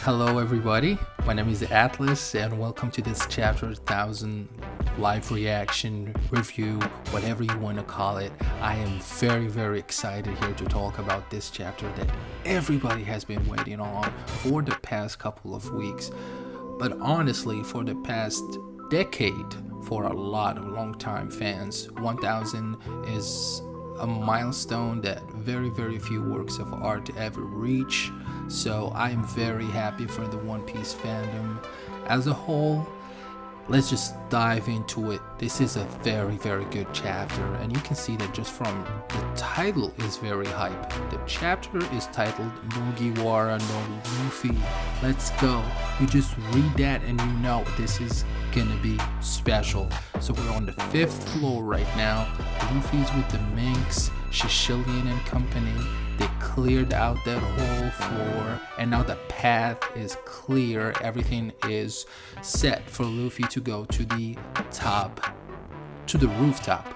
Hello, everybody. My name is Atlas, and welcome to this chapter 1000 live reaction review, whatever you want to call it. I am very, very excited here to talk about this chapter that everybody has been waiting on for the past couple of weeks, but honestly, for the past decade, for a lot of long-time fans. 1000 is a milestone that very, very few works of art ever reach. So I'm very happy for the One Piece fandom as a whole. Let's just dive into it. This is a very, very good chapter, and you can see that just from the title is very hype. The chapter is titled Mugiwara no Luffy. Let's go. You just read that and you know this is gonna be special. So we're on the 5th floor right now. Luffy's with the Minks, Shishilian and company. They cleared out that whole floor, and now the path is clear. Everything is set for Luffy to go to the top, to the rooftop.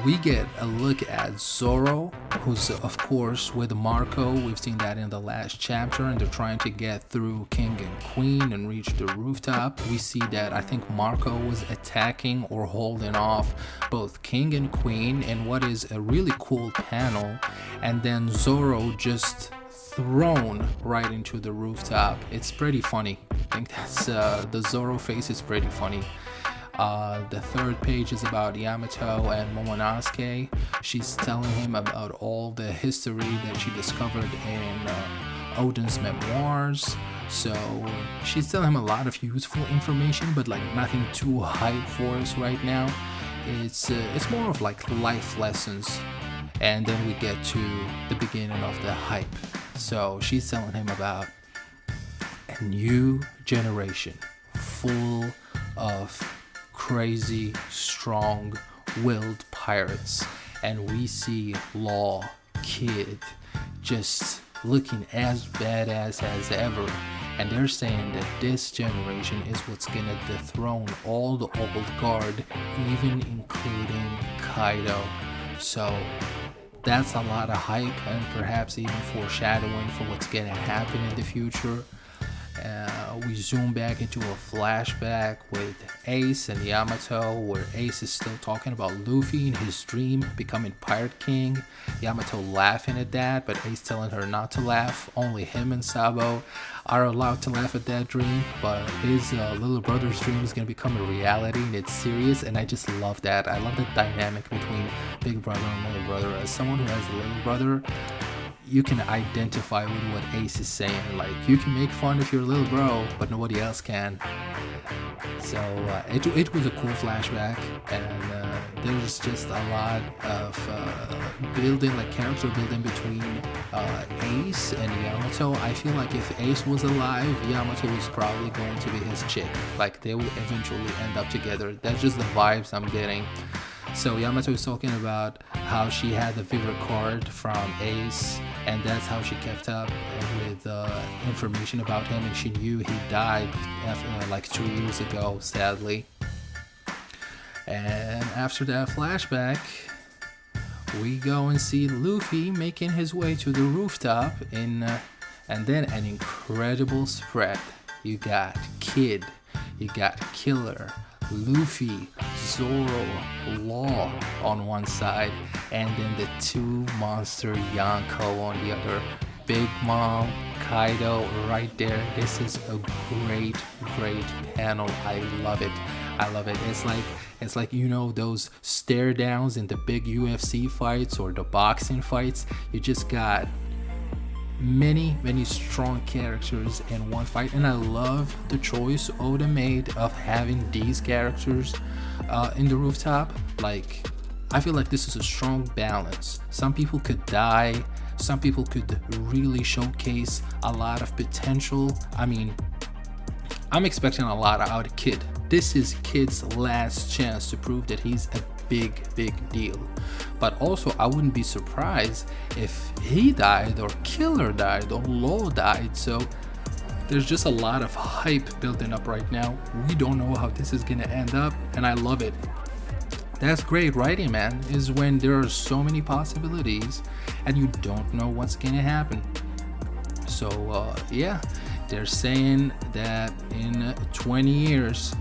We get a look at Zoro, who's of course with Marco. We've seen that in the last chapter, and they're trying to get through King and Queen and reach the rooftop. We see that I think Marco was attacking or holding off both King and Queen in what is a really cool panel, and then Zoro just thrown right into the rooftop. It's pretty funny. I think that's the Zoro face is pretty funny. The 3rd page is about Yamato and Momonosuke. She's telling him about all the history that she discovered in Oden's memoirs. So she's telling him a lot of useful information, but like nothing too hype for us right now. It's more of like life lessons. And then we get to the beginning of the hype. So she's telling him about a new generation full of crazy, strong-willed pirates, and we see Law, Kid, just looking as badass as ever, and they're saying that this generation is what's gonna dethrone all the old guard, even including Kaido. So that's a lot of hype, and perhaps even foreshadowing for what's gonna happen in the future. We zoom back into a flashback with Ace and Yamato, where Ace is still talking about Luffy in his dream becoming Pirate King. Yamato laughing at that, but Ace telling her not to laugh. Only him and Sabo are allowed to laugh at that dream, but his little brother's dream is going to become a reality, and it's serious, and I just love that. I love the dynamic between big brother and little brother. As someone who has a little brother, you can identify with what Ace is saying. Like, you can make fun of your little bro, but nobody else can. So it was a cool flashback, and there's just a lot of building, like character building between Ace and Yamato. I feel like if Ace was alive, Yamato was probably going to be his chick. Like, they will eventually end up together. That's just the vibes I'm getting. So Yamato is talking about how she had the favorite card from Ace, and that's how she kept up with information about him, and she knew he died after, like 2 years ago, sadly. And after that flashback, we go and see Luffy making his way to the rooftop, and then an incredible spread. You got Kid, you got Killer, Luffy, Zoro, Law on one side, and then the 2 monster Yonko on the other. Big Mom, Kaido right there. This is a great panel. I love it. It's like you know, those stare downs in the big UFC fights or the boxing fights. You just got many strong characters in one fight, and I love the choice Oda made of having these characters in the rooftop. Like, I feel like this is a strong balance. Some people could die, some people could really showcase a lot of potential. I mean, I'm expecting a lot out of Kid. This is Kid's last chance to prove that he's a big deal. But also, I wouldn't be surprised if he died, or Killer died, or Law died. So there's just a lot of hype building up right now. We don't know how this is gonna end up, and I love it. That's great writing, man, is when there are so many possibilities and you don't know what's gonna happen. So yeah, they're saying that in 20 years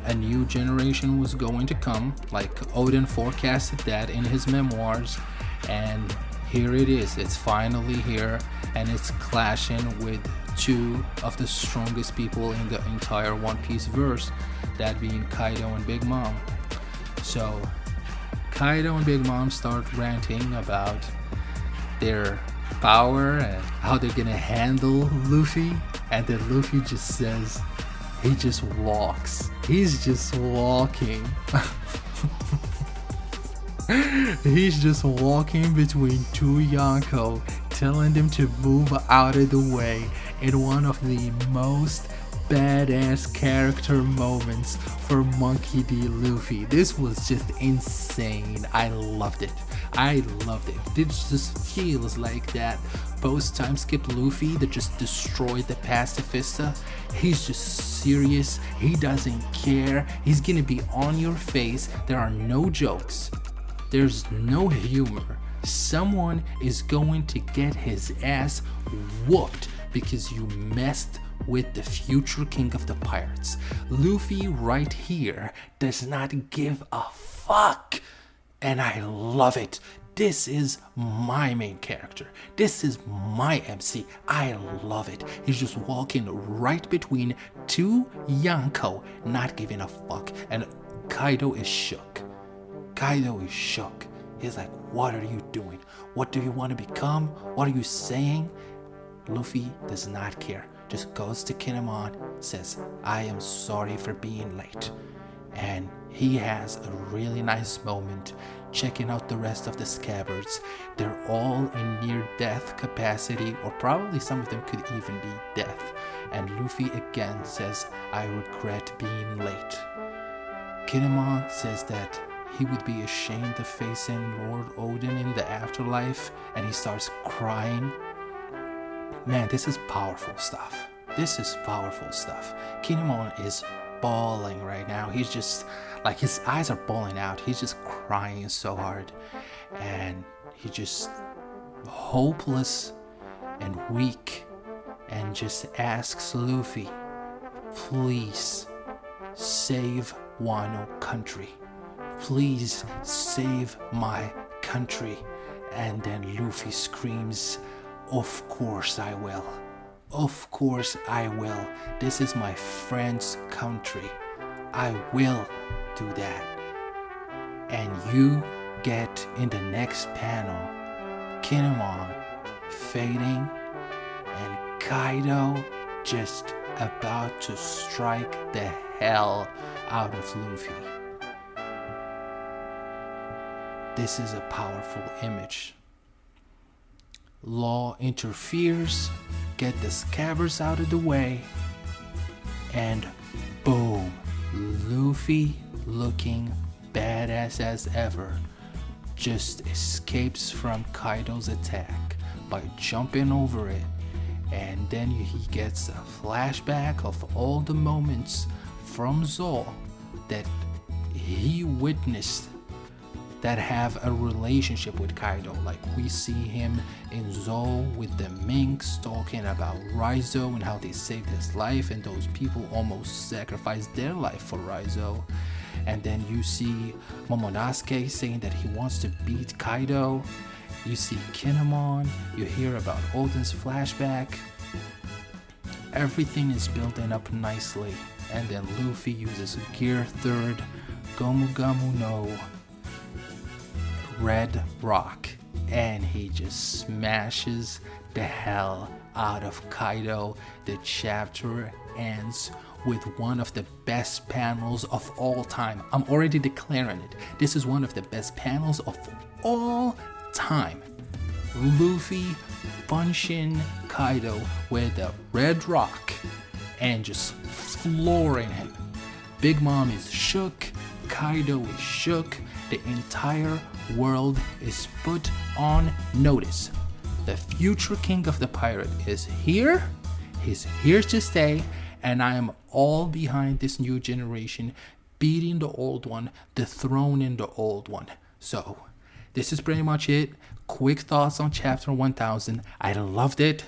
a new generation was going to come, like Odin forecasted that in his memoirs, and here it is. It's finally here, and it's clashing with two of the strongest people in the entire One Piece verse, that being Kaido and Big Mom. So Kaido and Big Mom start ranting about their power and how they're gonna handle Luffy, and then Luffy just says, he just walks. He's just walking. He's just walking between two Yonko, telling them to move out of the way in one of the most badass character moments for Monkey D. Luffy. This was just insane. I loved it. This just feels like that post-time skip Luffy that just destroyed the pacifista. He's just serious. He doesn't care. He's gonna be on your face. There are no jokes. There's no humor. Someone is going to get his ass whooped because you messed with the future king of the pirates. Luffy right here does not give a fuck, and I love it. This is my main character. This is my MC. I love it. He's just walking right between two Yonko, not giving a fuck, and Kaido is shook. He's like, what are you doing? What do you want to become? What are you saying? Luffy does not care. Just goes to Kinemon, says, I am sorry for being late. And he has a really nice moment checking out the rest of the scabbards. They're all in near-death capacity, or probably some of them could even be death. And Luffy again says, I regret being late. Kinemon says that he would be ashamed of facing Lord Odin in the afterlife, and he starts crying. Man, this is powerful stuff. Kinemon is bawling right now. He's just like, his eyes are bawling out. He's just crying so hard, and he just hopeless and weak, and just asks Luffy, please save Wano country. Please save my country. And then Luffy screams, of course I will. Of course I will. This is my friend's country. I will do that. And you get in the next panel, Kinemon fading and Kaido just about to strike the hell out of Luffy. This is a powerful image. Law interferes, get the scabbards out of the way, and boom, Luffy, looking badass as ever, just escapes from Kaido's attack by jumping over it. And then he gets a flashback of all the moments from Zou that he witnessed that have a relationship with Kaido. Like, we see him in Zou with the Minks talking about Raizo and how they saved his life, and those people almost sacrificed their life for Raizo. And then you see Momonosuke saying that he wants to beat Kaido. You see Kinemon, you hear about Odin's flashback. Everything is building up nicely, and then Luffy uses Gear 3rd Gomu Gomu no Red Rock, and he just smashes the hell out of Kaido. The chapter ends with one of the best panels of all time. I'm already declaring it. This is one of the best panels of all time. Luffy punching Kaido with a red rock and just flooring him. Big Mom is shook, Kaido is shook, the entire world is put on notice. The future king of the pirate is here, he's here to stay, and I am all behind this new generation, beating the old one, dethroning the old one. So, this is pretty much it. Quick thoughts on chapter 1000. I loved it.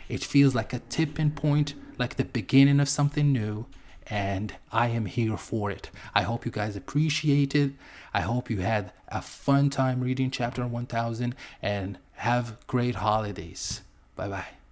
It feels like a tipping point, like the beginning of something new, and I am here for it. I hope you guys appreciate it. I hope you had a fun time reading chapter 1000, and have great holidays. Bye bye.